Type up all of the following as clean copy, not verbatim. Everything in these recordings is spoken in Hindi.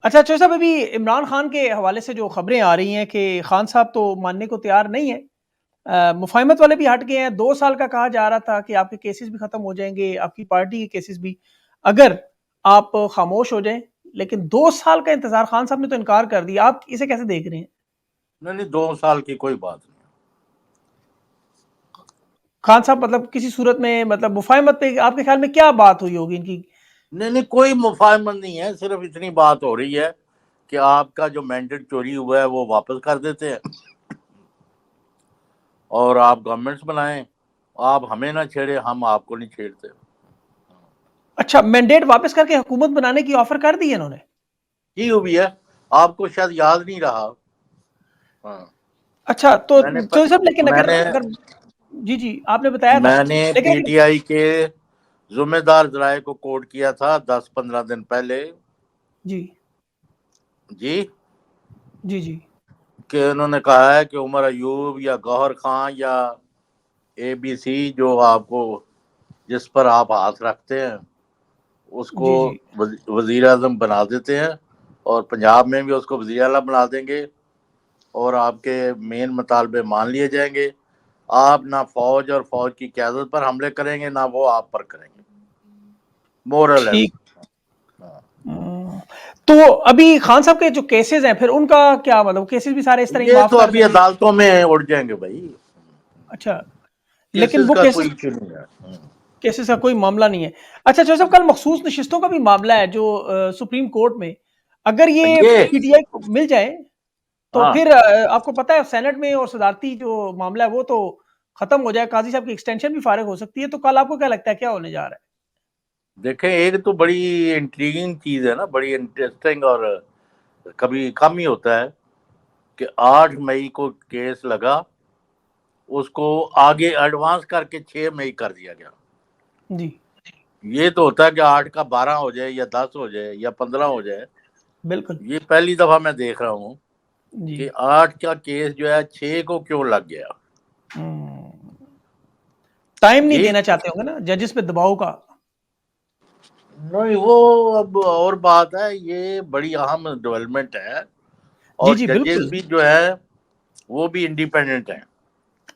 अच्छा, चौधरी साहब अभी इमरान खान के हवाले से जो खबरें आ रही हैं कि खान साहब तो मानने को तैयार नहीं है। मुफ़ाहिमत वाले भी हट गए हैं। 2 साल का कहा जा रहा था कि आपके केसेस भी खत्म हो जाएँगे, आपकी पार्टी के केसेस भी, अगर आप खामोश हो जाएँ। लेकिन 2 साल का इंतज़ार खान साहब ने तो इनकार कर दिया। आप इसे कैसे देख रहे हैं? नहीं नहीं, 2 साल की कोई बात नहीं। खान साहब मतलब किसी सूरत में मतलब मुफ़ाहिमत पे आपके ख्याल में क्या बात हुई होगी इनकी? नहीं नहीं, कोई मुफाहमत नहीं है, सिर्फ इतनी बात हो रही है कि आपका जो मैंडेट चोरी हुआ है वो वापस कर देते हैं और आप गवर्नमेंट्स बनाएं। आप हमें ना छेड़े, हम आपको नहीं छेड़ते। अच्छा, मैंडेट वापस करके हुकूमत बनाने की ऑफ़र कर दी है इन्होंने? की हुई है, आपको शायद याद नहीं रहा। हाँ। अच्छा, तो मैंने प, चौधरी साहब लेकिन अगर मैंने अगर जी, जी, आपने बताया था। मैंने लेकिन अगर पीटीआई के जुम्मेदार जराये को कोट किया था 10-15 दिन पहले। जी, जी। जी, जी। कि उन्होंने कहा है कि उमर अयूब या गौहर खान या एबीसी जो आपको, जिस पर आप हाथ रखते हैं, उसको जी, जी। वजीर आजम बना देते हैं और पंजाब में भी उसको वजीर आला बना देंगे और आपके मेन मुतालबे मान लिए जाएंगे। आप ना फौज और फौज की क़यादत पर हमले करेंगे, ना वो आप पर करेंगे, मोरलेस। ठीक। तो अभी खान साहब के जो केसेस हैं फिर उनका क्या मतलब केसेस भी सारे इस तरह ही ये माफ तो कर अभी देंगे? अदालतों में उड़ जाएंगे भाई। अच्छा, लेकिन केसेस वो का कोई केसेस इशू नहीं है। केसेस का कोई मामला नहीं है। अच्छा, जो सब कल मखसूस नशिस्तों का भी मामला है जो सुप्रीम कोर्ट में, अगर ये ये पीटीआई को मिल जाए तो हाँ, फिर आपको पता है सेनेट में और सदारती जो मामला है वो तो खत्म हो जाए, काजी साहब की एक्सटेंशन भी फारिग हो सकती है। तो कल आपको क्या लगता है क्या होने जा रहा है? देखें, एक तो बड़ी इंट्रीगिंग चीज है ना, बड़ी इंटरेस्टिंग, और कभी कम ही होता है कि 8 मई को केस लगा, उसको आगे एडवांस करके 6 मई कर दिया गया। जी, ये तो होता है कि 8 का 12 हो जाए या 10 हो जाए या 15 हो जाए। बिल्कुल। ये पहली दफा मैं देख रहा हूँ जी। कि 8 का केस जो है 6 को क्यों लग गया। टाइम नहीं ये देना चाहते होंगे ना जजेस पे दबाव का। नहीं, वो अब और बात है, ये बड़ी अहम डेवलपमेंट है। जी, और जी, जजेस बिल्कुल। भी जो है वो भी इंडिपेंडेंट हैं।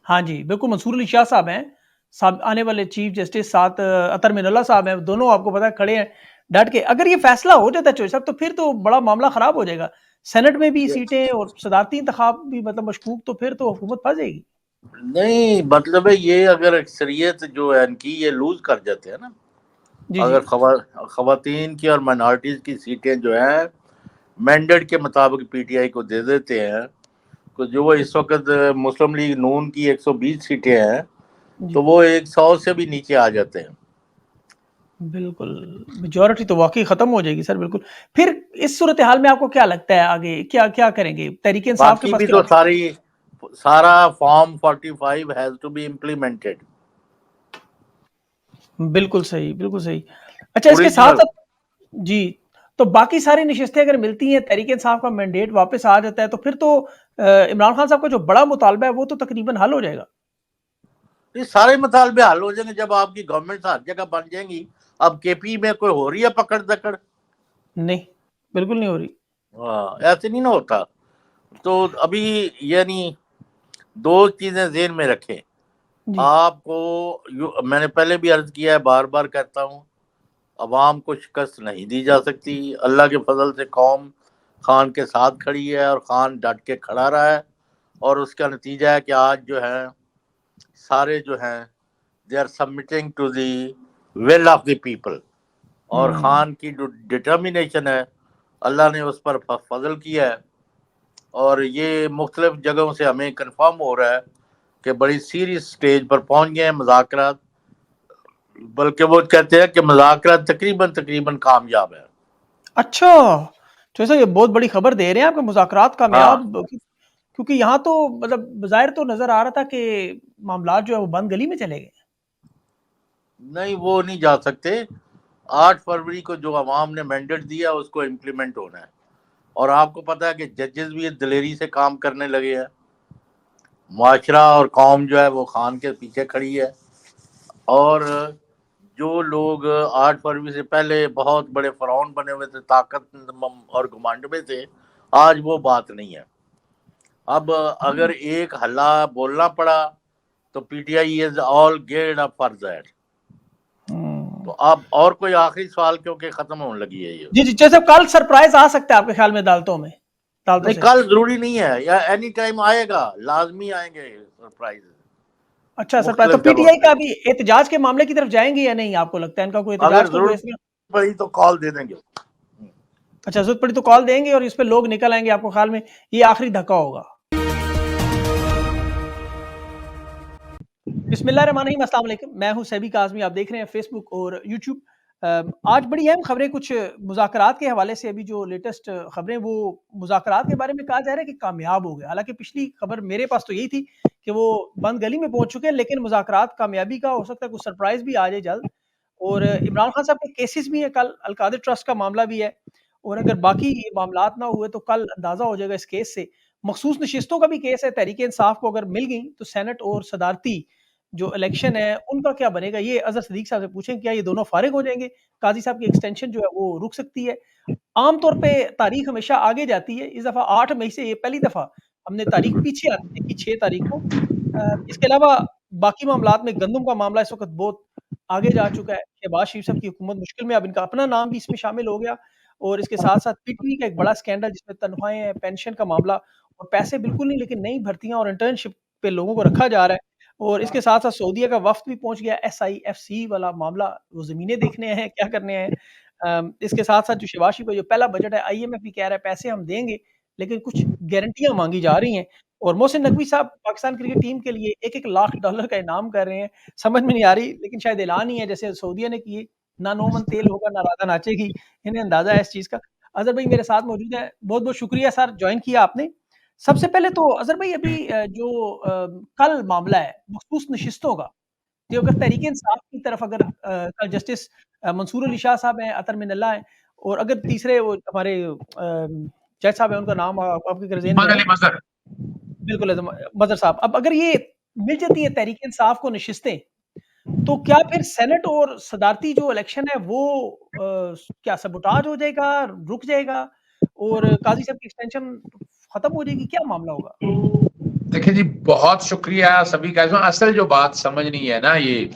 हाँ जी, बिल्कुल मंसूर अली शाह साहब हैं, साब आने वाले चीफ जस्टिस, साथ अतर मिनल्ला साहब हैं, दोनों आपको पता है खड़े हैं डट के। अगर ये फैसला हो जाता है चौधरी साहब तो फिर तो बड़ा मामला खराब हो जाएगा। सेनेट में भी सीटें और सदारती इंतखाब भी मतलब मशकूक, तो फिर तो हुकूमत फंस जाएगी। नहीं, मतलब है ये, अगर अक्सरियत जो है इनकी ये लूज कर जाते हैं ना, जी, जी। अगर खवातीन की और माइनॉरिटीज की सीटें जो है मैंडेट के मुताबिक पीटीआई को दे देते हैं, तो जो वो इस वक्त मुस्लिम लीग नून की 120 सीटें हैं, जी, तो वो 100 से भी नीचे आ जाते हैं। बिल्कुल। मेजॉरिटी तो वाक़ई ख़त्म हो जाएगी सर, बिल्कुल। फिर इस सूरत-ए-हाल में आपको क्या लगता है आगे क्या क्या करेंगे? तहरीक-ए-इंसाफ के बाकी पास भी क्या तो ऑप्शन? सारा form 45 has to be implemented. बिल्कुल सही, बिल्कुल सही। अच्छा, इसके ओरिजिनल। साथ-साथ जी, तो बाकी सारी नशिस्तें अगर मिलती हैं, तहरीक-ए-इंसाफ का मैंडेट वापस आ जाता है, तो फिर तो इमरान खान साहब का जो बड़ा मुतालबा है, वो तो तकरीबन हल हो जाएगा। ये सारे मतालबे हल हो जाएंगे जब आपकी गवर्नमेंट हर जगह बन जाएंगी। अब केपी में कोई हो रही है पकड़ दकड़? नहीं, बिल्कुल नहीं हो रही। हाँ, ऐसे नहीं ना होता। तो अभी, यानी दो चीजें ज़हन में रखें जी, आपको। मैंने पहले भी अर्ज किया है, बार बार कहता हूँ, अवाम को शिकस्त नहीं दी जा सकती। अल्लाह के फजल से कौम खान के साथ खड़ी है और खान डट के खड़ा रहा है, और उसका नतीजा है कि आज जो है सारे जो हैं they are submitting to the will of the people. और हुँ, खान की जो डिटर्मिनेशन है, अल्लाह ने उस पर फजल किया है। और ये मुख्तलिफ जगहों से हमें कंफर्म हो रहा है कि बड़ी सीरियस स्टेज पर पहुंच गए हैं मुज़ाकरात। बल्कि वो कहते हैं कि मुज़ाकरात तकरीबन तकरीबन कामयाब है। अच्छा! तो ऐसा ये बहुत बड़ी खबर दे रहे हैं आप कि मुज़ाकरात हाँ, कामयाब, क्योंकि यहाँ तो मतलब बज़ाहिर तो नज़र आ रहा था कि मामलात जो है वो बंद गली में चले गए। नहीं वो नहीं जा सकते। 8 फरवरी को जो अवाम ने मैंडेट दिया उसको इम्प्लीमेंट होना है। और आपको पता है कि जजेस भी दिलेरी से काम करने लगे हैं। मुआशरा और कौम जो है वो खान के पीछे खड़ी है। और जो लोग 8 फरवरी से पहले बहुत बड़े फरौन बने हुए थे, ताकत और घमंड में थे, आज वो बात नहीं है। अब अगर एक हल्ला बोलना पड़ा तो PTI is all geared up for that. तो अब और कोई आखिरी सवाल, क्योंकि खत्म होने लगी है ये। जी जी, जैसे कल सरप्राइज आ सकता है आपके ख्याल में अदालतों में? नहीं, कल जरूरी नहीं है, या एनी टाइम आएगा, लाजमी आएंगे सरप्राइज। अच्छा सरप्राइज। तो पीटीआई का भी एहतजाज के मामले की तरफ जाएंगे या नहीं, आपको लगता है इनका कोई एहतजाज का कोई? पड़ी तो कॉल दे देंगे। अच्छा, जरूरत पड़ी तो कॉल देंगे और इस पे लोग निकल आएंगे, आपको ख्याल में ये आखिरी धक्का होगा? बिस्मिल्लाहिर्रहमानिर्रहीम, अस्सलाम वालेकुम। मैं हूं सैबी काज़मी, आप देख रहे हैं फेसबुक और यूट्यूब। आज बड़ी अहम खबरें, कुछ मुज़ाकरात के हवाले से अभी जो लेटेस्ट खबरें, वो मुज़ाकरात के बारे में कहा जा रहा है कि कामयाब हो गए। हालांकि पिछली खबर मेरे पास तो यही थी कि वो बंद गली में पहुंच चुके हैं, लेकिन मुज़ाकरात कामयाबी का हो सकता है, कुछ सरप्राइज भी आ जाए जल्द। और इमरान खान साहब के केसेस भी हैं, कल अलकादिर ट्रस्ट का मामला भी है, और अगर बाकी मामलात ना हुए तो कल अंदाजा हो जाएगा इस केस से। मखसूस नशिस्तों का भी केस है, तहरीक इंसाफ को अगर मिल गई तो सेनेट और सदारती जो इलेक्शन है उनका क्या बनेगा, ये अजहर सदीक साहब से पूछें। क्या ये दोनों फारिग हो जाएंगे? काजी साहब की एक्सटेंशन जो है वो रुक सकती है? आम तौर पे तारीख हमेशा आगे जाती है, इस दफ़ा 8 मई से ये पहली दफ़ा हमने तारीख पीछे आती है कि 6 तारीख को। इसके अलावा बाकी मामलात में गंदम का मामला इस वक़्त बहुत आगे जा चुका है। शहबाज शरीफ साहब की हुकूमत मुश्किल में, अब इनका अपना नाम भी इसमें शामिल हो गया। और इसके साथ-साथ पीटीवी का एक बड़ा स्कैंडल, जिसमें तनख्वाहें, पेंशन का मामला और पैसे बिल्कुल नहीं, लेकिन नई भर्तियाँ और इंटर्नशिप पे लोगों को रखा जा रहा है। और इसके साथ-साथ सऊदीया का वफ़्द भी पहुँच गया, SIFC वाला मामला, वो ज़मीनें देखने हैं, क्या करने हैं। इसके साथ-साथ जो शहबाज शरीफ का जो पहला बजट है, IMF भी कह रहा है पैसे हम देंगे, लेकिन कुछ गारंटियाँ माँगी जा रही हैं। और मोहसिन नकवी साहब पाकिस्तान क्रिकेट टीम के लिए $1-1 लाख का इनाम कर रहे हैं। समझ में नहीं आ रही, लेकिन शायद ऐलान ही है, जैसे सऊदीया ने किए, ना नोमन तेल होगा, ना राधा नाचेगी। इन्हें अंदाज़ा है इस चीज़ का। अज़हर भाई मेरे साथ मौजूद हैं, बहुत-बहुत शुक्रिया सर, जॉइन किया आपने। सबसे पहले तो अज़हर भाई, अभी जो कल मामला है मखसूस नशिस्तों का, कि अगर तहरीक इंसाफ की तरफ अगर कल जस्टिस मंसूर अली शाह साहब हैं, अतर मिनल्ला हैं, और अगर तीसरे वो हमारे जज साहब हैं, उनका नाम आपके ज़हन में है? बिल्कुल, मज़हर साहब। अब अगर ये मिल जाती है तहरीक इंसाफ को नशिस्तें, तो क्या फिर सेनेट और सदारती जो इलेक्शन है वो क्या सबोटाज हो जाएगा, रुक जाएगा, और काज़ी साहब की एक्सटेंशन खत्म हो जाएगी? क्या मामला होगा? देखिए जी, बहुत शुक्रिया सभी का। असल जो बात समझनी है ना, ये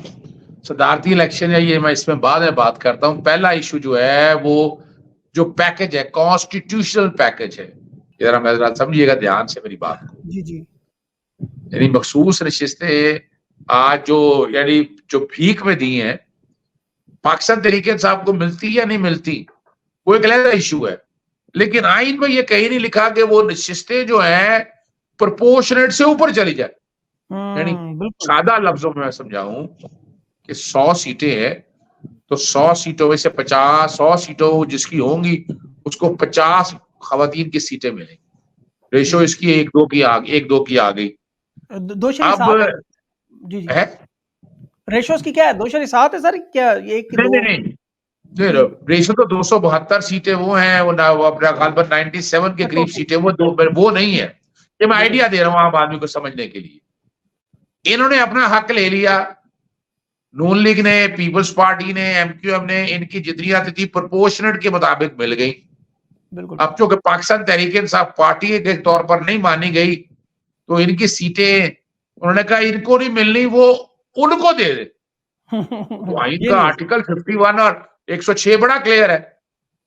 सदारती इलेक्शन है, ये मैं इसमें बाद में बात करता हूँ। पहला इशू जो है वो जो पैकेज है, कॉन्स्टिट्यूशनल पैकेज है, जरा मेरा समझिएगा ध्यान से मेरी बात को। जी जी। यानी मखसूस नशिस्तें आज जो यानी जो भीख में दी हैं, पाकिस्तान तहरीक इंसाफ को मिलती या नहीं मिलती, वो एक अलग इशू है। लेकिन आइन में ये कहीं नहीं लिखा कि वो नशिस्तें जो है प्रोपोर्शनेट से ऊपर चली जाए। यानी सादा लफ्जों में मैं समझाऊं कि 100 सीटें हैं, तो 100 सीटों में से 100 सीटों जिसकी होंगी उसको 50 खवातीन की सीटें मिलेंगी। रेशो इसकी 1-2 की आ गई। अब जी जी, रेशोस की क्या है? 2:7 है सर, क्या 1-2? नहीं, रेशो तो 272 सीटें वो हैं, वो अपना गालबन 97 के करीब सीटें वो नहीं है। ये मैं आइडिया दे रहा हूँ आम आदमी को समझने के लिए। इन्होंने अपना हक ले लिया, नून लीग ने, पीपल्स पार्टी ने, MQM ने, इनकी जितनी आती थी प्रोपोर्शनेट के मुताबिक मिल गई। अब चूंकि पाकिस्तान तहरीक इंसाफ पार्टी के तौर पर नहीं मानी गई, तो इनकी सीटें उन्होंने कहा इनको नहीं मिलनी, वो उनको दे दे। तो आइन का आर्टिकल 51 और 106 बड़ा क्लियर है।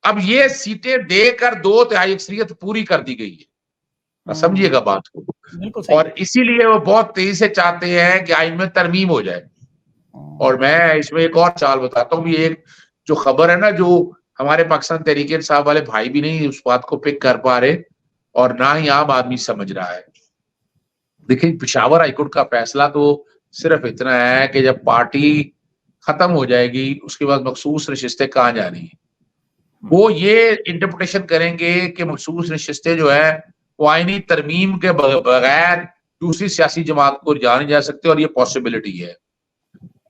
अब ये सीटें देकर 2/3 अक्सरियत पूरी कर दी गई है, समझिएगा बात को। और इसीलिए वो बहुत तेजी से चाहते हैं कि आइन में तरमीम हो जाए। और मैं इसमें एक और चाल बताता हूँ, ये एक जो खबर है ना, जो हमारे पाकिस्तान तहरीक इंसाफ वाले भाई भी नहीं उस बात को पिक कर पा रहे, और ना ही आम आदमी समझ रहा है। देखिए, पेशावर हाईकोर्ट का फैसला तो सिर्फ इतना है कि जब पार्टी खत्म हो जाएगी उसके बाद मखसूस नशिस्तें कहाँ जानी है, वो ये इंटरप्रिटेशन करेंगे कि मखसूस नशिस्तें जो है वो आईनी तरमीम के बगैर दूसरी सियासी जमात को जानी जा सकती है, और ये पॉसिबिलिटी है।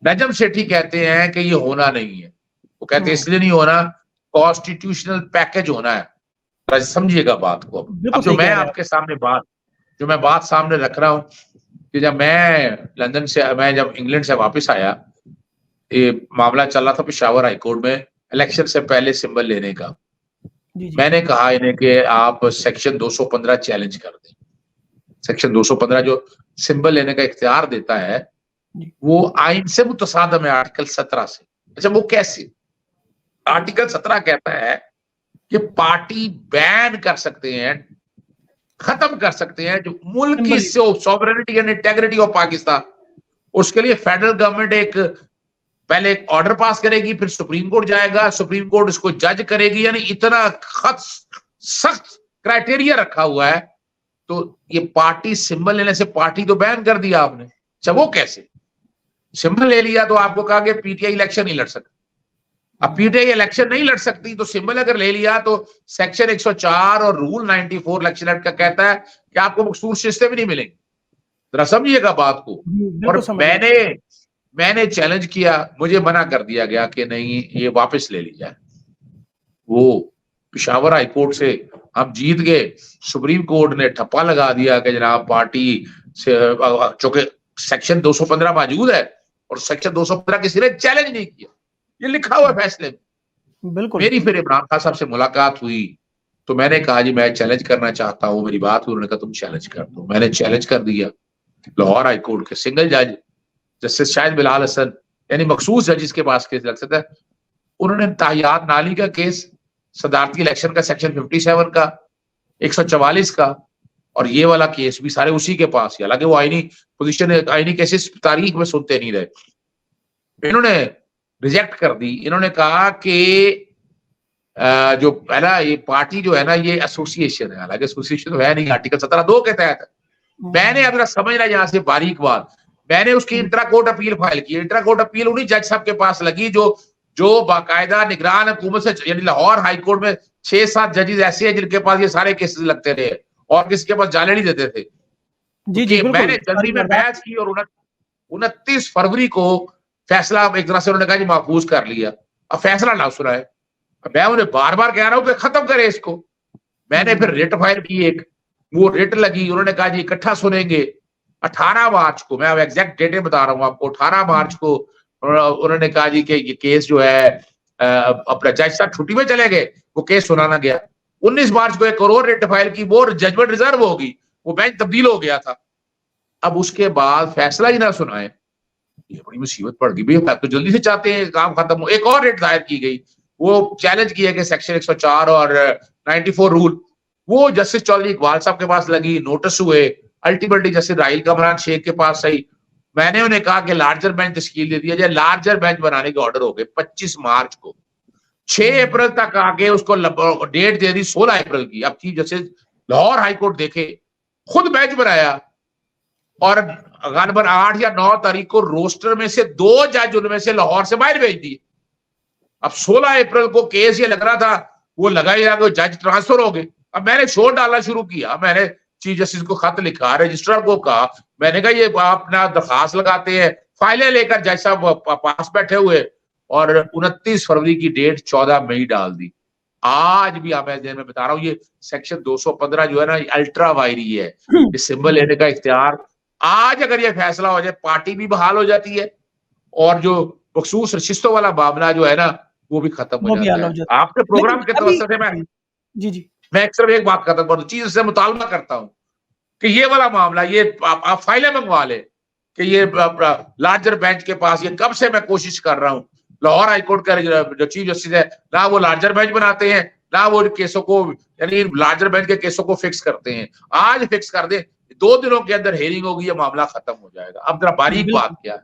नजम सेठी कहते हैं कि ये होना नहीं है। वो कहते हैं इसलिए नहीं होना, कॉन्स्टिट्यूशनल पैकेज होना है। समझिएगा बात को। अब जो मैं आपके सामने बात सामने रख रहा हूं कि जब मैं जब इंग्लैंड से वापस आया ये मामला चल रहा था पेशावर हाईकोर्ट में इलेक्शन से पहले सिंबल लेने का। जी जी मैंने कहा इन्हें कि आप सेक्शन 215 चैलेंज कर दें। सेक्शन 215 जो सिंबल लेने का इख्तियार देता है जी वो आइन से मुतसादम है आर्टिकल 17 से। अच्छा, वो कैसे? आर्टिकल 17 कहता है कि पार्टी बैन कर सकते हैं, खत्म कर सकते हैं जो मुल्क की symbol sovereignty and integrity of Pakistan. उसके लिए फेडरल गवर्नमेंट एक पहले एक ऑर्डर पास करेगी, फिर सुप्रीम कोर्ट जाएगा, सुप्रीम कोर्ट इसको जज करेगी। यानी इतना सख्त क्राइटेरिया रखा हुआ है। तो ये पार्टी सिंबल लेने से पार्टी तो बैन कर दिया आपने। अच्छा, वो कैसे? सिंबल ले लिया तो आपको कहा कि पीटीआई इलेक्शन नहीं लड़ सकती। अब पीटीआई इलेक्शन नहीं लड़ सकती तो सिंबल अगर ले लिया तो सेक्शन 104 और रूल 94 इलेक्शन एक्ट का कहता है कि आपको मखसूस शिस्तें भी नहीं मिलेंगी। जरा समझिएगा बात को। और मैंने चैलेंज किया, मुझे मना कर दिया गया कि नहीं, ये वापस ले ली जाए। वो पेशावर हाईकोर्ट से हम जीत गए, सुप्रीम कोर्ट ने ठप्पा लगा दिया कि जनाब पार्टी से, चूंकि सेक्शन 215 मौजूद है और सेक्शन 215 किसी ने चैलेंज नहीं किया, ये लिखा हुआ फैसले में। बिल्कुल। मेरी फिर इमरान खान साहब से मुलाकात हुई तो मैंने कहा जी मैं चैलेंज करना चाहता हूं, मेरी बात हुई। उन्होंने कहा तुम चैलेंज कर दो। मैंने चैलेंज कर दिया। लाहौर हाईकोर्ट के सिंगल जज जस्टिस शाहिद बिलाल हसन, यानी मखसूस जजिस के पास केस लग सकता है, उन्होंने ताहियात नाली का केस, सदारती इलेक्शन का सेक्शन 57 का, 144 का और ये वाला केस भी सारे उसी के पास है। हालांकि वो आईनी पोजीशन, आईनी केसेस तारीख में सुनते नहीं रहे। इन्होंने रिजेक्ट कर दी। इन्होंने कहा कि जो है ना, ये पार्टी जो है ना, ये एसोसिएशन है। हालांकि एसोसिएशन तो है नहीं, आर्टिकल 17(2) के तहत। मैंने अगर समझना यहां से बारीक बात, मैंने उसकी इंट्रा कोर्ट अपील फाइल की। इंट्रा कोर्ट अपील उन्हीं जज साहब के पास लगी जो बाकायदा निगरान हुकूमत से, यानी लाहौर हाई कोर्ट में 6-7 जजेस ऐसे हैं जिनके पास ये सारे केसेस लगते रहे और किसी के पास जाने नहीं देते थे। जी, मैंने जल्दी में बहस की और 29 फरवरी को फैसला एक तरह से उन्होंने कहा जी महफूज कर लिया। अब फैसला ना सुनाए, मैं उन्हें बार बार कह रहा हूं कि खत्म करे इसको। मैंने फिर रिट फाइल की, एक वो रिट लगी। उन्होंने कहा जी इकट्ठा सुनेंगे 18 मार्च को। मैं अब एग्जैक्ट डेटें बता रहा हूं आपको। 18 मार्च को उन्होंने कहा जी कि ये केस जो है, अपना जज साहब छुट्टी में चले गए, वो केस सुनाना गया। 19 मार्च को एक और रिट फाइल की, वो जजमेंट रिजर्व होगी, वो बेंच तब्दील हो गया था। अब उसके बाद फैसला ही ना सुनाए, ये बड़ी मुसीबत पड़ गई। भैया तो जल्दी से चाहते हैं काम खत्म हो। एक और रिट दायर की गई, वो चैलेंज किया कि सेक्शन 104 और 94 रूल, वो जस्टिस चौधरी इकबाल साहब के पास लगी, नोटिस हुए, अल्टीमेटली जस्टिस राहिल कमरान शेख के पास आई। मैंने उन्हें कहा कि लार्जर बेंच तश्कील दे दिया जाए। लार्जर बेंच बनाने के ऑर्डर हो गए 25 मार्च को। 6 अप्रैल तक आके उसको डेट दे दी 16 अप्रैल की। अब चीफ जस्टिस लाहौर हाईकोर्ट देखे, खुद बेंच बनाया और गानबर 8 या 9 तारीख को रोस्टर में से 2 जज उनमें से लाहौर से बाहर भेज दिए। अब 16 अप्रैल को केस ये लग रहा था वो लगा ही रहा, जज ट्रांसफर हो गए। अब मैंने शोर डालना शुरू किया। मैंने चीफ जस्टिस को खत लिखा, रजिस्ट्रार को कहा, मैंने कहा ये अपना दरखास्त लगाते हैं, फाइलें लेकर जज साहब पास बैठे हुए, और 29 फरवरी की डेट 14 मई डाल दी। आज भी आप मैं बता रहा हूँ, ये सेक्शन 215 जो है ना, अल्ट्रा वायरी है। ये सिंबल लेने का इख्तियार, आज अगर ये फैसला हो जाए पार्टी भी बहाल हो जाती है और जो मखसूस रिश्तों वाला मामला जो है ना वो भी खत्म हो जाता है। आपके प्रोग्राम के तवज्जो से मैं सिर्फ एक बात खत्म करूं, चीज से मुतालबा करता हूं कि ये वाला मामला, ये आप फाइलें मंगवा ले कि ये लार्जर बेंच के पास, ये कब से मैं कोशिश कर रहा हूं। लाहौर हाईकोर्ट का जो चीफ जस्टिस है ना, वो लार्जर बेंच बनाते हैं ना वो केसों को, यानी लार्जर बेंच के केसों को फिक्स करते हैं। आज फिक्स कर दे, 2 दिनों के अंदर हेयरिंग होगी, ये मामला खत्म हो जाएगा। अब जरा बारीक बात क्या है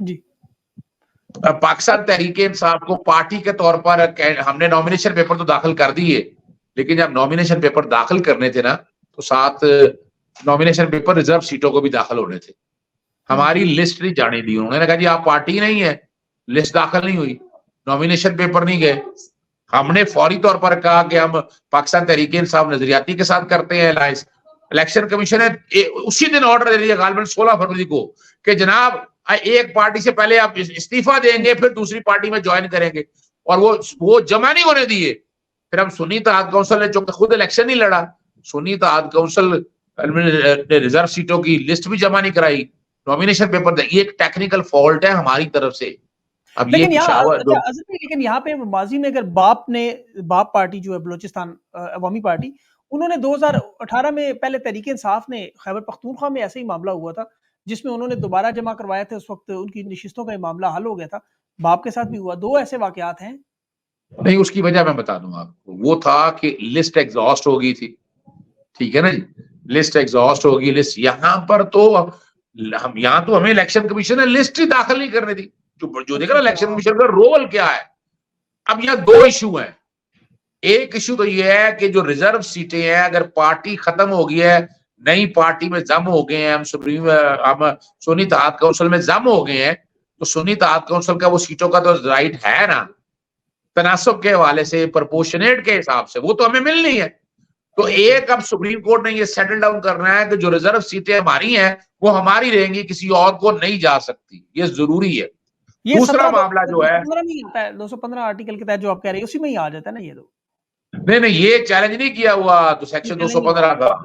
जी, पाकिस्तान तहरीके इंसाफ को पार्टी के तौर पर हमने नॉमिनेशन पेपर तो दाखिल कर दिए, लेकिन जब नॉमिनेशन पेपर दाखिल करने थे ना, तो साथ नॉमिनेशन पेपर रिजर्व सीटों को भी दाखिल होने थे। हमारी लिस्ट नहीं जाने दी उन्होंने, कहा जी आप पार्टी नहीं है, लिस्ट दाखिल नहीं हुई, नॉमिनेशन पेपर नहीं गए। हमने फौरी तौर पर कहा कि हम पाकिस्तान तहरीके इंसाफ नजरियाती के साथ करते हैं अलायंस। इलेक्शन कमीशन ने उसी दिन ऑर्डर दे दिया गालबन 16 फरवरी को कि जनाब एक पार्टी से पहले आप इस्तीफा देंगे, फिर दूसरी पार्टी में ज्वाइन करेंगे, और वो जमा नहीं होने दिए। फिर हम सुन्नी इत्तेहाद काउंसिल ने, जो खुद इलेक्शन नहीं लड़ा, सुन्नी इत्तेहाद काउंसिल ने रिजर्व सीटों की लिस्ट भी जमा नहीं कराई, नॉमिनेशन पेपर। ये एक टेक्निकल फॉल्ट है हमारी तरफ से, अब ये लेकिन यहाँ पिशावर अच्छा अज़र भाई, लेकिन यहाँ पे माजी में अगर बाप पार्टी जो है बलूचिस्तान अवामी पार्टी, उन्होंने 2018 में पहले तहरीक इंसाफ ने खैबर पख्तूनख्वा में ऐसे ही मामला हुआ था, जिसमें उन्होंने दोबारा जमा करवाया था, उस वक्त उनकी नशिस्तों का ये मामला हल हो गया था। बाप के साथ भी हुआ। 2 ऐसे वाकयात हैं। नहीं, उसकी वजह मैं बता दूं आपको, वो था कि लिस्ट एग्जॉस्ट हो गई थी, ठीक है ना जी, लिस्ट एग्जॉस्ट होगी। लिस्ट यहाँ पर तो हम यहाँ तो हमें इलेक्शन कमीशन ने लिस्ट ही दाखिल नहीं करने दी। जो देखा ना इलेक्शन कमीशन का रोल क्या है। अब यहाँ 2 इशू हैं। एक इशू तो ये है कि जो रिजर्व सीटें हैं, अगर पार्टी खत्म हो गई है, नई पार्टी में जम हो गए हैं, हम सुन्नी इत्तेहाद काउंसिल में जम हो गए हैं, तो सुन्नी इत्तेहाद काउंसिल का वो सीटों का तो राइट है ना, तनासब के हवाले से, प्रपोर्शनेट के हिसाब से, वो तो हमें मिलनी है। तो एक अब सुप्रीम कोर्ट ने ये सेटल डाउन करना है कि जो रिजर्व सीटें हमारी हैं वो हमारी रहेंगी, किसी और को नहीं जा सकती, ये जरूरी है। दूसरा मामला जो है 215 नहीं आता है, 215 आर्टिकल के तहत जो आप कह रहे हैं उसी में ही आ जाता है ना ये तो। नहीं, ये चैलेंज नहीं किया हुआ तो सेक्शन 215 का,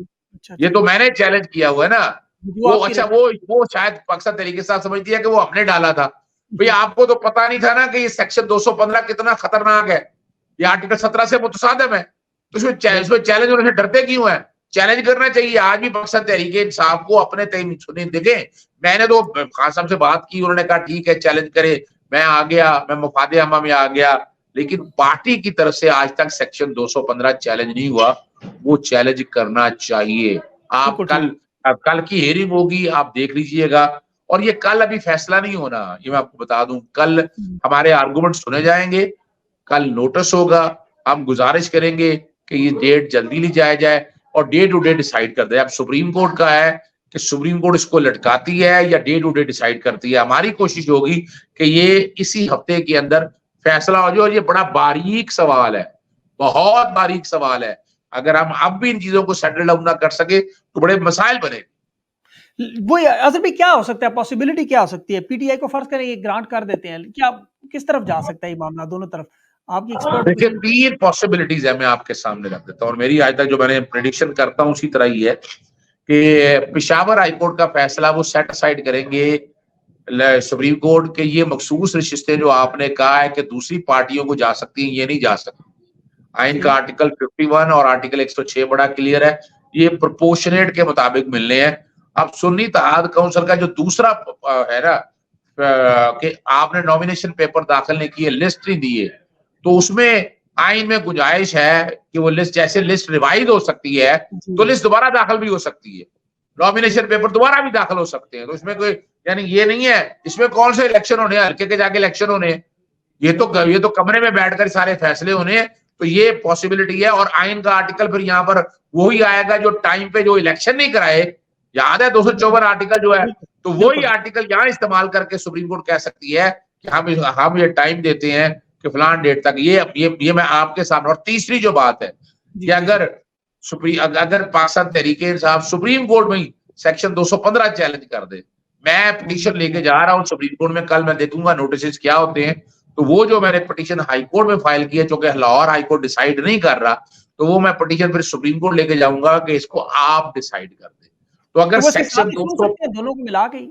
ये तो मैंने चैलेंज किया हुआ है ना। वो अच्छा वो शायद पाकिस्तान तरीके से समझती है कि वो हमने डाला था। भाई आपको तो पता नहीं था ना कि ये सेक्शन 215 कितना खतरनाक है, ये आर्टिकल 17 से मुतसादिम है, तो उसमें चैलेंज होने से डरते क्यों है? चैलेंज करना चाहिए। आज भी पाकिस्तान तहरीक इंसाफ को अपने सुने देखे, मैंने तो खान साहब से बात की, उन्होंने कहा ठीक है चैलेंज करे, मैं आ गया, मैं मुफादे अमा में आ गया, लेकिन पार्टी की तरफ से आज तक सेक्शन 215 चैलेंज नहीं हुआ। वो चैलेंज करना चाहिए। आप कल की हियरिंग होगी, आप देख लीजिएगा। और ये कल अभी फैसला नहीं होना, ये मैं आपको बता दूं। कल हमारे आर्गुमेंट सुने जाएंगे, कल नोटिस होगा, हम गुजारिश करेंगे कि ये डेट जल्दी ली जाए और डे टू डे डिसाइड कर दे। अब सुप्रीम कोर्ट का है कि सुप्रीम कोर्ट इसको लटकाती है या डे टू डे डिसाइड करती है। हमारी कोशिश होगी कि ये इसी हफ्ते के अंदर फैसला हो जाए। और ये बड़ा बारीक सवाल है, बहुत बारीक सवाल है। अगर हम अब भी इन चीजों को सेटल डाउन ना कर सके तो बड़े मसाइल बने। वो असल में क्या हो सकता है, पॉसिबिलिटी क्या हो सकती है? पीटीआई को फर्ज करें ये ग्रांट कर देते हैं, क्या किस तरफ जा सकता है ये मामला दोनों तरफ? आपकी एक्सपर्ट देखिए 3 पॉसिबिलिटीज है, मैं आपके सामने रख देता हूँ। और मेरी आज तक जो मैंने प्रेडिक्शन करता हूँ उसी तरह ही है कि पेशावर हाईकोर्ट का फैसला वो सेट असाइड करेंगे सुप्रीम कोर्ट के। ये मखसूस रिश्ते जो आपने कहा है कि दूसरी पार्टियों को जा सकती हैं, ये नहीं जा सकती। आइन का आर्टिकल 51 और आर्टिकल 106 बड़ा क्लियर है, ये प्रोपोर्शनेट के मुताबिक मिलने हैं। अब सुन्नी इत्तेहाद काउंसिल का जो दूसरा है ना कि आपने नॉमिनेशन पेपर दाखिल नहीं किए, लिस्ट नहीं दी है, तो उसमें आइन में गुंजाइश है कि वो लिस्ट, जैसे लिस्ट रिवाइज हो सकती है तो लिस्ट दोबारा दाखिल भी हो सकती है, नॉमिनेशन पेपर दोबारा भी दाखिल हो सकते हैं। तो इसमें कोई यानी ये नहीं है इसमें कौन से इलेक्शन होने, हल्के के जाके इलेक्शन होने, ये तो कमरे में बैठकर सारे फैसले होने हैं। तो ये पॉसिबिलिटी है। और आइन का आर्टिकल फिर यहाँ पर वही आएगा जो टाइम पे जो इलेक्शन नहीं कराए, याद है 254 आर्टिकल जो है, तो वही आर्टिकल यहाँ इस्तेमाल करके सुप्रीम कोर्ट कह सकती है कि हम ये टाइम देते हैं कि फलान डेट तक। ये मैं आपके सामने। और तीसरी जो बात है कि अगर पाकिस्तान तहरीके इंसाफ सुप्रीम कोर्ट में सेक्शन 215 चैलेंज कर दे, मैं पिटीशन लेके जा रहा हूँ सुप्रीम कोर्ट में, कल मैं देखूंगा नोटिस क्या होते हैं। तो वो जो मैंने पिटीशन हाई कोर्ट में फाइल किया, चूंकि लाहौर हाई कोर्ट डिसाइड नहीं कर रहा, तो वो मैं पिटीशन फिर सुप्रीम कोर्ट लेके जाऊंगा कि इसको आप डिसाइड कर दे। तो अगर सेक्शन 200 दोनों को मिला के,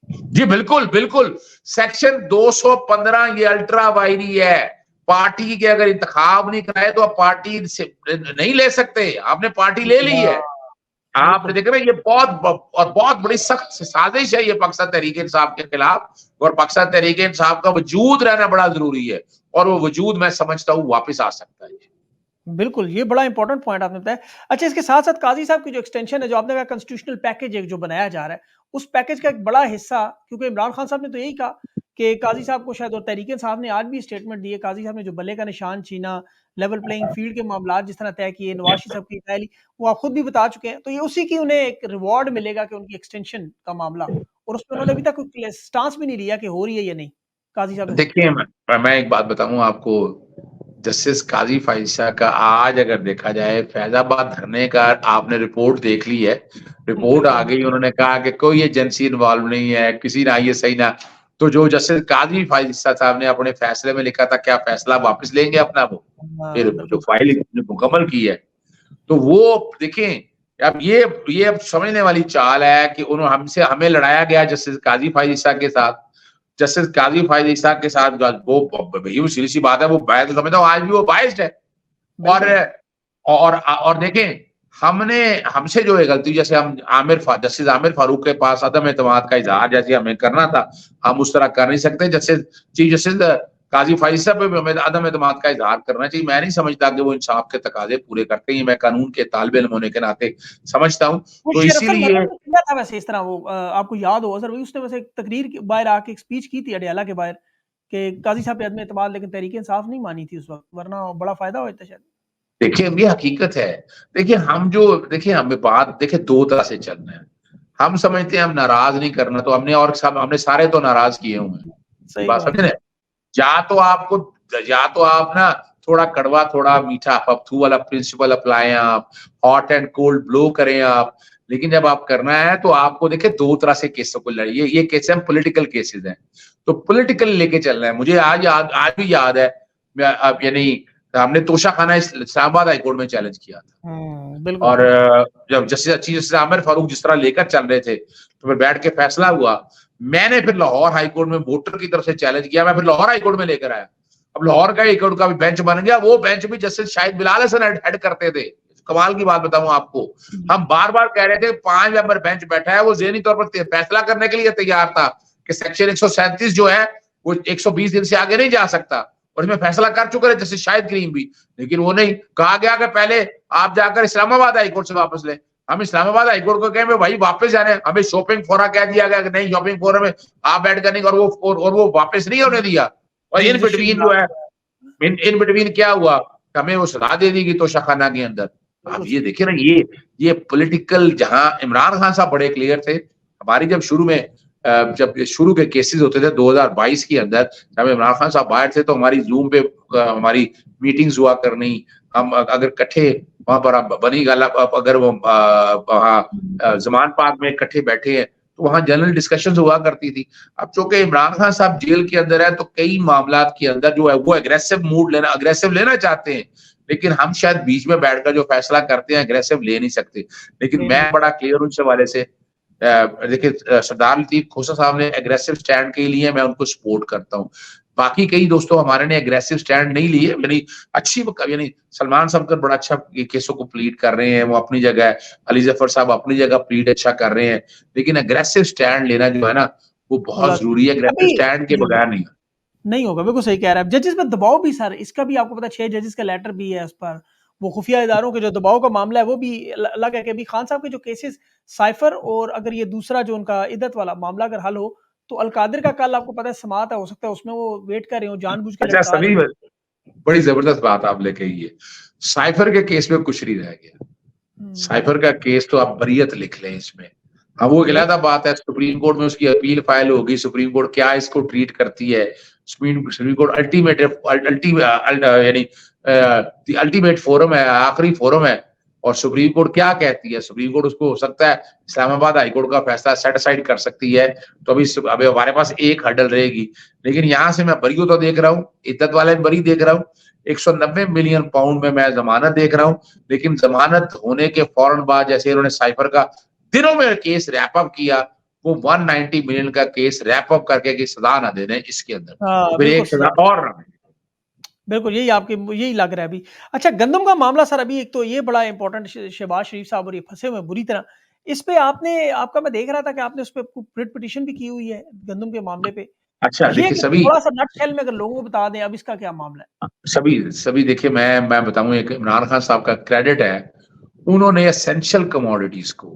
जी बिल्कुल सेक्शन 215 ये अल्ट्रा वायरी है। पार्टी के अगर इंतखाब नहीं कराए तो आप पार्टी से नहीं ले सकते। आपने पार्टी ले ली है, आपने देखा ना, ये बहुत बड़ी सख्त साजिश है ये पाकिस्तान तहरीक इंसाफ के खिलाफ। और पाकिस्तान तहरीक इंसाफ का वजूद रहना बड़ा जरूरी है, और वो वजूद मैं समझता हूँ वापस आ सकता है। बिल्कुल, ये बड़ा इंपॉर्टेंट पॉइंट आपने बताया। अच्छा, इसके साथ साथ काजी साहब की जो एक्सटेंशन है, जो आपने कहा कॉन्स्टिट्यूशनल पैकेज एक जो बनाया जा रहा है, उस पैकेज का एक बड़ा हिस्सा, क्योंकि इमरान खान साहब ने तो यही कहा कि काजी साहब को शायद, और तहरीक साहब ने आज भी स्टेटमेंट दी है, काजी साहब ने जो बल्ले का निशान छीना, लेवल प्लेइंग फील्ड के मामला जिस तरह तय किए, नवाज शरीफ साहब की पहली, वो आप खुद भी बता चुके हैं। तो ये उसी की उन्हें एक रिवॉर्ड मिलेगा कि उनकी एक्सटेंशन का मामला, और उसमें उन्होंने अभी तक कोई स्टांस भी नहीं लिया कि हो रही है या नहीं। काजी साहब देखिए, मैं एक बात बताऊं आपको, जस्टिस काजी फाइजा का आज अगर देखा जाए फैजाबाद धरने का, आपने रिपोर्ट देख ली है, रिपोर्ट आ गई, उन्होंने कहा कि कोई एजेंसी इन्वॉल्व नहीं है, किसी ना ये सही ना। तो जो जस्टिस काजी फाइजा साहब ने अपने फैसले में लिखा था, क्या फैसला वापस लेंगे अपना, वो फिर जो फाइल मुकम्मल की है, तो वो देखें। अब ये अब समझने वाली चाल है कि उन्होंने हमें लड़ाया गया जस्टिस काजी फाइजा के साथ। जस्टिस काजी फायद ईसा के साथ वो सीधी सी बात है, वो मैं समझता हूँ आज भी वो बाइस्ड है। और देखें, हमसे जो है गलती, जैसे हम जस्टिस आमिर फारूक के पास अदम एतमाद का इजहार जैसे हमें करना था, हम उस तरह कर नहीं सकते। चीफ जस्टिस काजी फायद साहब पे भी हमें अदम एतमाद का इजहार करना चाहिए। मैं नहीं समझता कि वो इंसाफ के तकाजे पूरे करते हैं, मैं कानून के तालिब इल्म होने के नाते समझता हूँ। तो इसीलिए क्या था वैसे इस तरह वो आपको याद हो अजहर भाई, उसने वैसे एक तकरीर बाहर आके एक स्पीच की थी अडयाला के बाहर कि काजी साहब पे अदम एतमाद, लेकिन तहरीक इंसाफ नहीं मानी थी उस वक्त, वरना बड़ा फायदा होता शायद। देखिए ये हकीकत है। देखिए हमें बात देखिए दो तरह से चलना है। हम समझते हैं हम नाराज नहीं करना, तो हमने सारे तो नाराज किए हुए, बात समझ रहे। या तो आप ना थोड़ा कड़वा थोड़ा मीठा पप्थू वाला प्रिंसिपल अप्लाई, आप हॉट एंड कोल्ड ब्लो करें आप। लेकिन जब आप करना है तो आपको देखिए दो तरह से केसों को लड़िए। ये केस हैं पॉलिटिकल केसेस हैं, तो पॉलिटिकल लेके चलना है। मुझे आज भी याद है, यानी हमने तोशाखाना इस्लामाबाद हाईकोर्ट में चैलेंज किया था, और जब जस्टिस आमिर फारूक जिस तरह लेकर चल रहे थे, तो फिर बैठ के फैसला हुआ। मैंने फिर लाहौर हाईकोर्ट में वोटर की तरफ से चैलेंज किया, मैं फिर लाहौर हाईकोर्ट में लेकर आया। अब लाहौर का हाईकोर्ट का भी बेंच बन गया, वो बेंच भी जस्टिस शाहिद बिलाल हसन हेड करते थे। कमाल की बात बताऊं आपको, हम बार बार कह रहे थे 5 मेंबर बेंच बैठा है, वो ज़हनी तौर पर फैसला करने के लिए तैयार था कि सेक्शन 137 जो है वो 120 दिन से आगे नहीं जा सकता, और इसमें फैसला कर चुके थे जस्टिस शाहिद करीम भी। लेकिन वो नहीं, कहा गया कि पहले आप जाकर इस्लामाबाद हाईकोर्ट से वापस ले। हम इस्लामाबाद हाईकोर्ट को कहें भाई वापस जाने, हमें शॉपिंग फोरा कह दिया गया कि नहीं शॉपिंग फोरा में आप बैठ कर नहीं, और वो वापस नहीं होने दिया। और इन बिटवीन जो है, इन बिटवीन क्या हुआ, हमें वो सजा दे दी गई तोशाखाना के अंदर। अब ये देखिए ना, ये पॉलिटिकल, जहां इमरान खान साहब बड़े क्लियर थे। हमारी जब शुरू के केसेस होते थे 2022 के अंदर, जब इमरान खान साहब बाहर थे, तो हमारी जूम पे हमारी मीटिंग्स हुआ करनी। हम अगर इकट्ठे वहां पर बनी गल, अगर वो वहाँ जमान पार्क में इकट्ठे बैठे हैं, तो वहां जनरल डिस्कशंस हुआ करती थी। अब चूंकि इमरान खान साहब जेल के अंदर है, तो कई मामला के अंदर जो है वो अग्रेसिव लेना चाहते हैं, लेकिन हम शायद बीच में बैठकर जो फैसला करते हैं अग्रेसिव ले नहीं सकते। लेकिन मैं बड़ा क्लियर हूं इस हवाले से। देखिए सरदार लतीफ खोसा साहब ने एग्रेसिव स्टैंड के लिए, मैं उनको सपोर्ट करता हूँ। बाकी कई दोस्तों हमारे ने एग्रेसिव स्टैंड नहीं लिए, यानी सलमान सबकर बड़ा अच्छा केसों को प्लीड कर रहे हैं, वो अपनी जगह है। अली जफर साहब अपनी जगह प्लीड अच्छा कर रहे हैं, लेकिन एग्रेसिव स्टैंड लेना जो है ना, वो बहुत जरूरी है। एग्रेसिव स्टैंड के बगैर नहीं होगा। बिल्कुल सही कह रहे हैं। जजेस पर दबाव भी सर, इसका भी आपको पता 6 जजेस का लेटर भी है उस पर, वो खुफिया इदारों के जो दबाव का मामला है वो भी अलग है कि अभी खान साहब के जो केसेस साइफर, और अगर ये दूसरा जो उनका इद्दत वाला मामला अगर हल हो, तो अलकादिर का कल आपको पता है समाअत है, हो सकता है उसमें वो वेट कर रहे हो जानबूझ के। अच्छा, सभी बड़ी जबरदस्त बात आप लेके आई है। साइफर के केस में कुछ नहीं रह गया। साइफर का केस तो आप बरियत लिख लें इसमें। हाँ, वो गिलादा बात है, सुप्रीम कोर्ट में उसकी अपील फाइल होगी, सुप्रीम कोर्ट क्या इसको ट्रीट करती है। सुप्रीम कोर्ट अल्टीमेट फोरम है, आखिरी फोरम है, और सुप्रीम कोर्ट क्या कहती है। सुप्रीम कोर्ट उसको हो सकता है इस्लामाबाद हाईकोर्ट का फैसला सेट असाइड कर सकती है, तो अभी हमारे पास एक हडल रहेगी। लेकिन यहाँ से मैं बरी तो देख रहा हूँ, इद्दत वाले बरी देख रहा हूँ, 190 मिलियन पाउंड में मैं जमानत देख रहा हूँ। लेकिन जमानत होने के फौरन बाद जैसे इन्होंने साइफर का दिनों में केस रैप अप किया, वो 190 मिलियन का केस रैप अप करके की सजा ना दे दें इसके अंदर, फिर एक सजा और ना। बिल्कुल यही लग रहा है अभी। अच्छा, गंदम का मामला सर, अभी एक तो ये बड़ा इंपॉर्टेंट, शहबाज शरीफ साहब और ये फंसे हुए बुरी तरह इस पे। आपका मैं देख रहा था कि आपने उस पे रिट पिटीशन भी की हुई है गंदम के मामले पे। अच्छा, देखिए सभी थोड़ा सा नटशेल में अगर लोगों को बता दें अब इसका क्या मामला है। सभी देखिए, मैं बताऊं, एक इमरान खान साहब का क्रेडिट है, उन्होंने एसेंशियल कमोडिटीज को,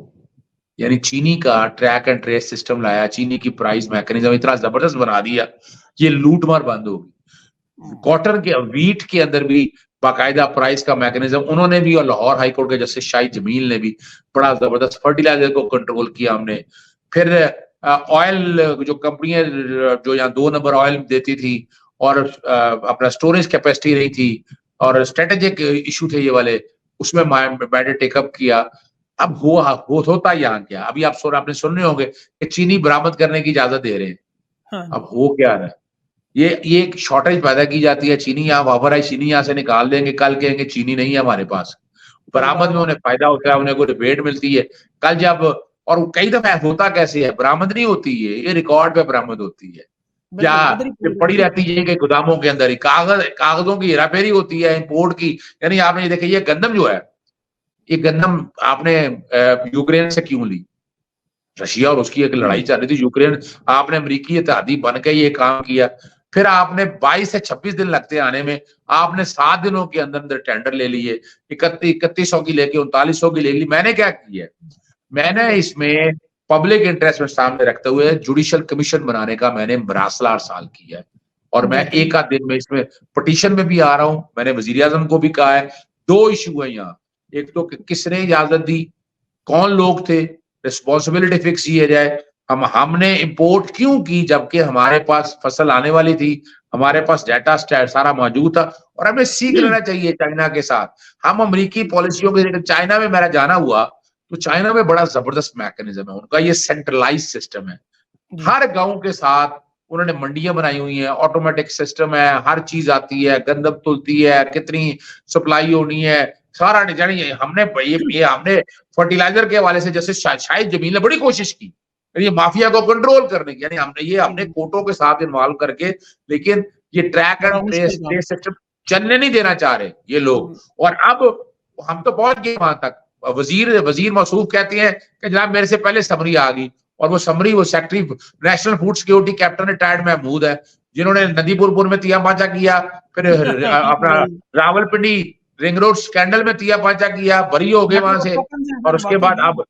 यानी चीनी का ट्रैक एंड ट्रेस सिस्टम लाया, चीनी की प्राइस मैकेनिज्म इतना जबरदस्त बना दिया, ये लूटमार बंद होगी। कॉटन के, वीट के अंदर भी बाकायदा प्राइस का मैकेनिज्म उन्होंने भी, और लाहौर हाईकोर्ट के जस्टिस शाहिद जमील ने भी बड़ा जबरदस्त, फर्टिलाइजर को कंट्रोल किया हमने। फिर ऑयल जो कंपनियां जो यहाँ 2 नंबर ऑयल देती थी, और अपना स्टोरेज कैपेसिटी रही थी, और स्ट्रेटेजिक इशू थे ये वाले, उसमें मैंने टेकअप किया। अब होता यहाँ क्या, अभी आपने सुन रहे होंगे कि चीनी बरामद करने की इजाजत दे रहे हैं। हाँ। अब हो क्या रहा है, ये एक शॉर्टेज पैदा की जाती है, चीनी यहाँ वापर है, चीनी यहाँ से निकाल देंगे, कल कहेंगे चीनी नहीं है हमारे पास। बरामद में उन्हें फायदा होता है, उन्हें कोई रिबेट मिलती है। कल जब, और कई दफा होता कैसे है, बरामद नहीं होती है, ये रिकॉर्ड पे बरामद होती है। या गदरी ये पड़ी रहती है कि गोदामों के अंदर ही कागजों की हेराफेरी होती है इंपोर्ट की। यानी आपने ये देखा, ये गंदम जो है, ये गंदम आपने यूक्रेन से क्यों ली? रशिया और उसकी एक लड़ाई चल रही थी, यूक्रेन, आपने अमेरिकी इत्तेहादी बन के ये काम किया, फिर आपने 22 से 26 दिन लगते आने में, आपने 7 दिनों के अंदर अंदर टेंडर ले लिए, 3100 की लेके 3900 की ले ली। मैंने क्या किया, मैंने इसमें पब्लिक इंटरेस्ट में सामने रखते हुए जुडिशियल कमीशन बनाने का मैंने मरासला साल किया है, और मैं एक आध दिन में इसमें पिटीशन में भी आ रहा हूं। मैंने वजीर आजम को भी कहा है। 2 इशू है यहाँ, एक तो किसने इजाजत दी, कौन लोग थे, रिस्पॉन्सिबिलिटी फिक्स किया जाए। हमने इंपोर्ट क्यों की जबकि हमारे पास फसल आने वाली थी, हमारे पास डाटा सारा मौजूद था, और हमें सीख लेना चाहिए चाइना के साथ। हम अमेरिकी पॉलिसियों के, चाइना में मेरा जाना हुआ तो चाइना में बड़ा जबरदस्त मैकेनिज्म है उनका, ये सेंट्रलाइज सिस्टम है। हर गांव के साथ उन्होंने मंडियां बनाई हुई हैं, ऑटोमेटिक सिस्टम है, हर चीज आती है, गंदम तुलती है, कितनी सप्लाई होनी है, सारा जानी। हमने फर्टिलाइजर के हवाले से जैसे शायद जमीन ने बड़ी कोशिश की ये माफिया को कंट्रोल करने की, यानी हमने अपने कोटों के साथ इन्वॉल्व करके, लेकिन ये ट्रैक एंड ट्रेस सिस्टम चलने नहीं देना चाह रहे ये लोग। और अब हम तो पहुंच गए वहां तक, वजीर मौसूफ कहते हैं कि जनाब मेरे से पहले समरी आ गई, और वो समरी वो secretary national food security captain retired Mahmood है, जिन्होंने नदीपुर में तिया पांचा किया, फिर अपना रावलपिंडी रिंग रोड स्कैंडल में तिया पांचा किया, बरी हो गए वहां से, और उसके बाद अब,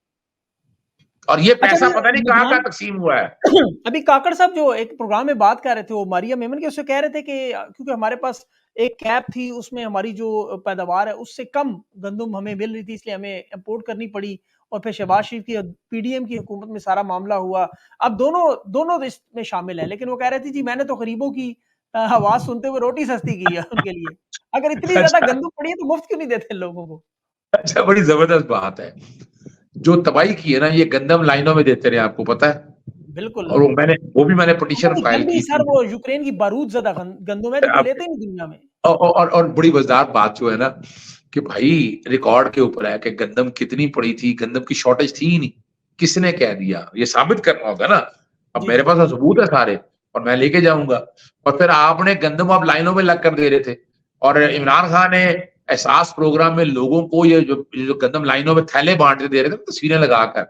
और ये पैसा पता नहीं कहां का तकसीम हुआ है। अभी काकड़ साहब जो एक प्रोग्राम में बात कर रहे थे, वो मारिया मेमन के, उससे कह रहे थे कि क्योंकि हमारे पास एक कैप थी, उसमें हमारी जो पैदावार है उससे कम गंदम हमें मिल रही थी, इसलिए हमें इंपोर्ट करनी पड़ी, और फिर शहबाज शरीफ की पीडीएम की हुकूमत में सारा मामला हुआ। अब दोनों इसमें शामिल है, लेकिन वो कह रहे थे जी मैंने तो गरीबों की आवाज सुनते हुए रोटी सस्ती की है उनके लिए। अगर इतनी ज्यादा गंदम पड़ी है तो मुफ्त क्यों नहीं देते लोगों को? अच्छा, बड़ी जबरदस्त बात है। जो तबाही की है ना, ये गंदम लाइनों में देते रहे, आपको पता है। बिल्कुल। और वो भी मैंने पिटीशन फाइल की सर, वो यूक्रेन की बारूद ज़्यादा गंदम है जो लेते ही नहीं दुनिया में। और बड़ी मजेदार बात जो है ना कि भाई रिकॉर्ड के ऊपर है कि गंदम कितनी पड़ी थी, गंदम की शॉर्टेज थी ही नहीं, किसने कह दिया, ये साबित करना होगा ना। अब मेरे पास सबूत है सारे, और मैं लेके जाऊंगा। और फिर आपने गंदम आप लाइनों में लग कर दे रहे थे, और इमरान खान ने एहसास प्रोग्राम में लोगों को ये जो गंदम लाइनों में थैले बांटते दे रहे थे, तस्वीरें लगाकर,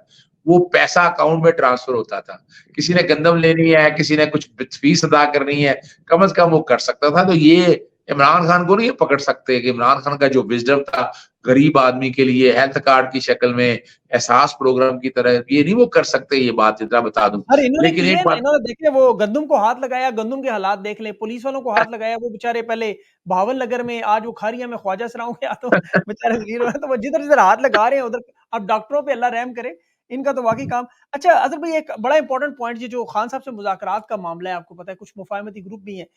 वो पैसा अकाउंट में ट्रांसफर होता था। किसी ने गंदम लेनी है, किसी ने कुछ फीस अदा करनी है, कम से कम वो कर सकता था। तो ये इमरान खान को नहीं पकड़ सकते कि इमरान खान का जो विजडम था गरीब आदमी के लिए हेल्थ कार्ड की शक्ल में, एहसास प्रोग्राम की तरह, ये नहीं वो कर सकते। ये बात जितना बता दूं, लेकिन एक बात, इन्होंने देखे, वो गंदम को हाथ लगाया, गंदम के हालात देख ले, पुलिस वालों को हाथ लगाया, वो बेचारे पहले भावल नगर में, आज वो खारिया में ख्वाजा सराओं के हाथों बेचारे तो वो जिधर जिधर हाथ लगा रहे हैं उधर। अब डॉक्टरों पे अल्लाह रहम करे, इनका तो वाकई काम। अच्छा अजहर भाई, एक बड़ा इंपॉर्टेंट पॉइंट जो खान साहब से मुज़ाकरात का मामला है, आपको पता है कुछ मुफाहमती ग्रुप भी हैं।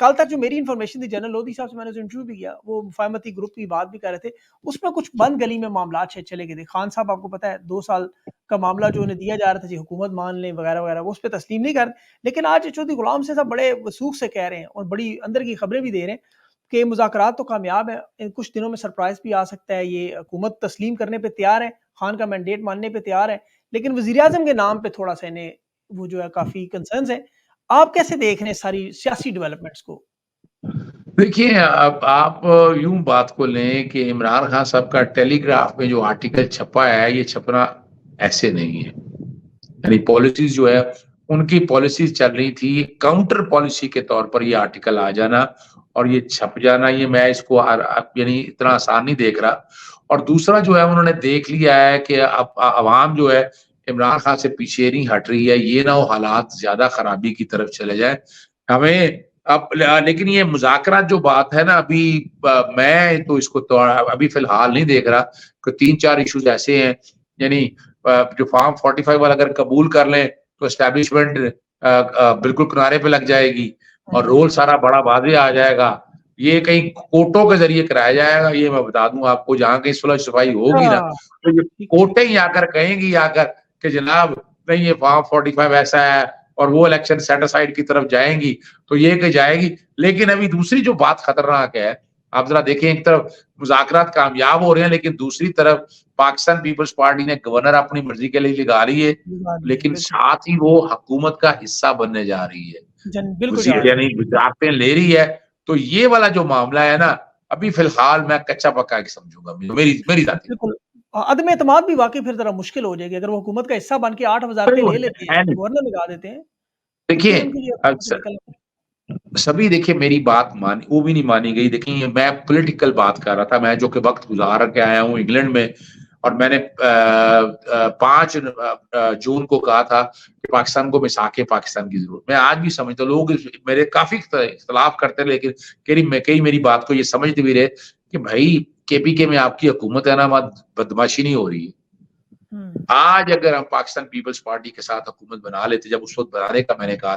कल तक जो मेरी इन्फॉर्मेशन थी, जनरल लोधी साहब से मैंने जो इंटरव्यू भी किया, वो मुफाहमती ग्रुप की बात भी कर रहे थे, उसमें कुछ बंद गली में मामला चले गए थे। खान साहब आपको पता है 2 साल का मामला जो उन्हें दिया जा रहा था जी, हुकूमत मान लें वगैरह वगैरह, वो उस पर तस्लीम नहीं कर। लेकिन आज चौधरी गुलाम से सब बड़े वसूख से कह रहे हैं और बड़ी अंदर की खबरें भी दे रहे हैं कि मुज़ाकरात तो कामयाब है, कुछ दिनों में सरप्राइज भी आ सकता है, ये हुकूमत तस्लीम करने पर तैयार है, खान का मैंडेट मानने पर तैयार है, लेकिन वज़ीर आज़म के नाम पे थोड़ा सा इन्हें वो जो है काफ़ी कंसर्न्स है। आप कैसे देख रहे हैं सारी सियासी डेवलपमेंट्स को? देखिए, अब आप यूं बात को लें कि इमरान खान साहब का टेलीग्राफ में जो आर्टिकल छपा है, ये छपना ऐसे नहीं है। यानी पॉलिसीज जो है, उनकी पॉलिसीज चल रही थी, काउंटर पॉलिसी के तौर पर ये आर्टिकल आ जाना और ये छप जाना, ये मैं इसको यानी इतना आसान नहीं देख रहा। और दूसरा जो है, उन्होंने देख लिया है कि अब अवाम जो है इमरान खान से पीछे नहीं हट रही है, ये ना वो हालात ज्यादा खराबी की तरफ चले जाए हमें अब। लेकिन ये मुज़ाकरात जो बात है ना, अभी मैं तो इसको तो अभी फिलहाल नहीं देख रहा कि 3-4 इश्यूज ऐसे हैं, यानी जो फॉर्म 45 वाला अगर कबूल कर लें तो एस्टैब्लिशमेंट बिल्कुल किनारे पे लग जाएगी और रोल सारा बड़ा वाज़ेह आ जाएगा। ये कहीं कोर्टों के जरिए कराया जाएगा, ये मैं बता दूं आपको। जहां कहीं सुलह सफाई होगी ना, तो ये कोर्टें ही आकर कहेंगी आकर कि जनाब नहीं, ये फॉर्म 45 ऐसा है, और वो इलेक्शन सेटिसाइड की तरफ जाएंगी, तो ये कि जाएगी। लेकिन अभी दूसरी जो बात खतरनाक है, आप जरा देखें, एक तरफ मुज़ाकरात कामयाब हो रहे हैं, लेकिन दूसरी तरफ पाकिस्तान पीपल्स पार्टी ने गवर्नर अपनी मर्जी के लिए लगा रही है, लेकिन साथ ही वो हुकूमत का हिस्सा बनने जा रही है। बिल्कुल सीट यानी जागते ले रही है। तो ये वाला जो मामला है ना, अभी फिलहाल मैं कच्चा पक्का समझूंगा, मेरी जाती। बिल्कुल अदम एतमाद भी वाकई फिर जरा मुश्किल हो जाएगी अगर वो हुकूमत का हिस्सा बन के 8 वजारतें ले लेते हैं, गवर्नर लगा देते हैं, तो देखिए फिर उनके लिए सभी देखिए मेरी बात मानी, वो भी नहीं मानी गई। देखिए मैं पॉलिटिकल बात कर रहा था, मैं जो कि वक्त गुजार के आया हूँ इंग्लैंड में, और मैंने 5 जून को कहा था कि पाकिस्तान को मिसाके पाकिस्तान की जरूरत। मैं आज भी समझता, लोग मेरे काफी इख्तलाफ करते हैं, लेकिन कई मेरी बात को ये समझते भी रहे कि भाई केपीके में आपकी हुकूमत है ना, बदमाशी नहीं हो रही है। आज अगर हम पाकिस्तान पीपल्स पार्टी के साथ हुकूमत बना लेते, जब उस वक्त बनाने का मैंने कहा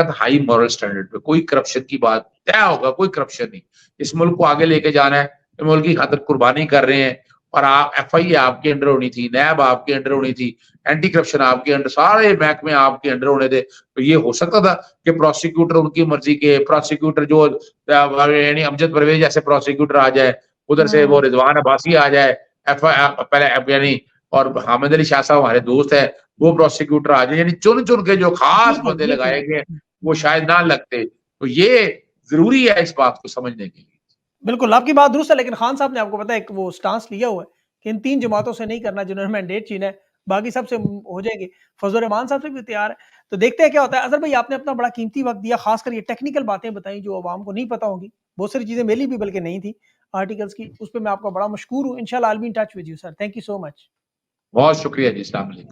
था हाई मॉरल स्टैंडर्ड पे, कोई करप्शन की बात तय होगा, कोई करप्शन नहीं। इस मुल्क को आगे लेके जाना है, मुल्क की खातिर कुर्बानी कर रहे हैं। और आप FI आपके अंडर होनी थी, नैब आपके अंडर होनी थी, एंटी करप्शन आपके अंडर, सारे महकमे आपके अंडर होने थे। तो ये हो सकता था कि प्रोसिक्यूटर उनकी मर्जी के प्रोसिक्यूटर जो यानी अमजद परवेज जैसे प्रोसिक्यूटर आ जाए, उधर से वो रिजवान अब्बासी आ जाए, पहले यानी और हामिद अली शाह साहब हमारे दोस्त है, वो प्रोसिक्यूटर आ जाए, यानी चुन चुन के जो खास बंदे लगाए गए वो शायद ना लगते। तो ये जरूरी है इस बात को समझने के लिए। बिल्कुल आपकी बात दुरुस्त है, लेकिन खान साहब ने आपको पता है एक वो स्टांस लिया हुआ है कि इन 3 जमातों से नहीं करना जिन्होंने मैंडेट छीना है, बाकी सबसे हो जाएंगे। फजल रहमान साहब से भी तैयार है, तो देखते हैं क्या होता है। अजहर भाई आपने अपना बड़ा कीमती वक्त दिया, खासकर ये टेक्निकल बातें बताई जो आवाम को नहीं पता होंगी, बहुत सारी चीजें मेरी भी बल्कि नहीं थी आर्टिकल्स की, उस पर मैं आपका बड़ा मशकूर हूँ। इंशाल्लाह I will be in touch with you sir, thank you so much. बहुत शुक्रिया जी, अस्सलाम वालेकुम।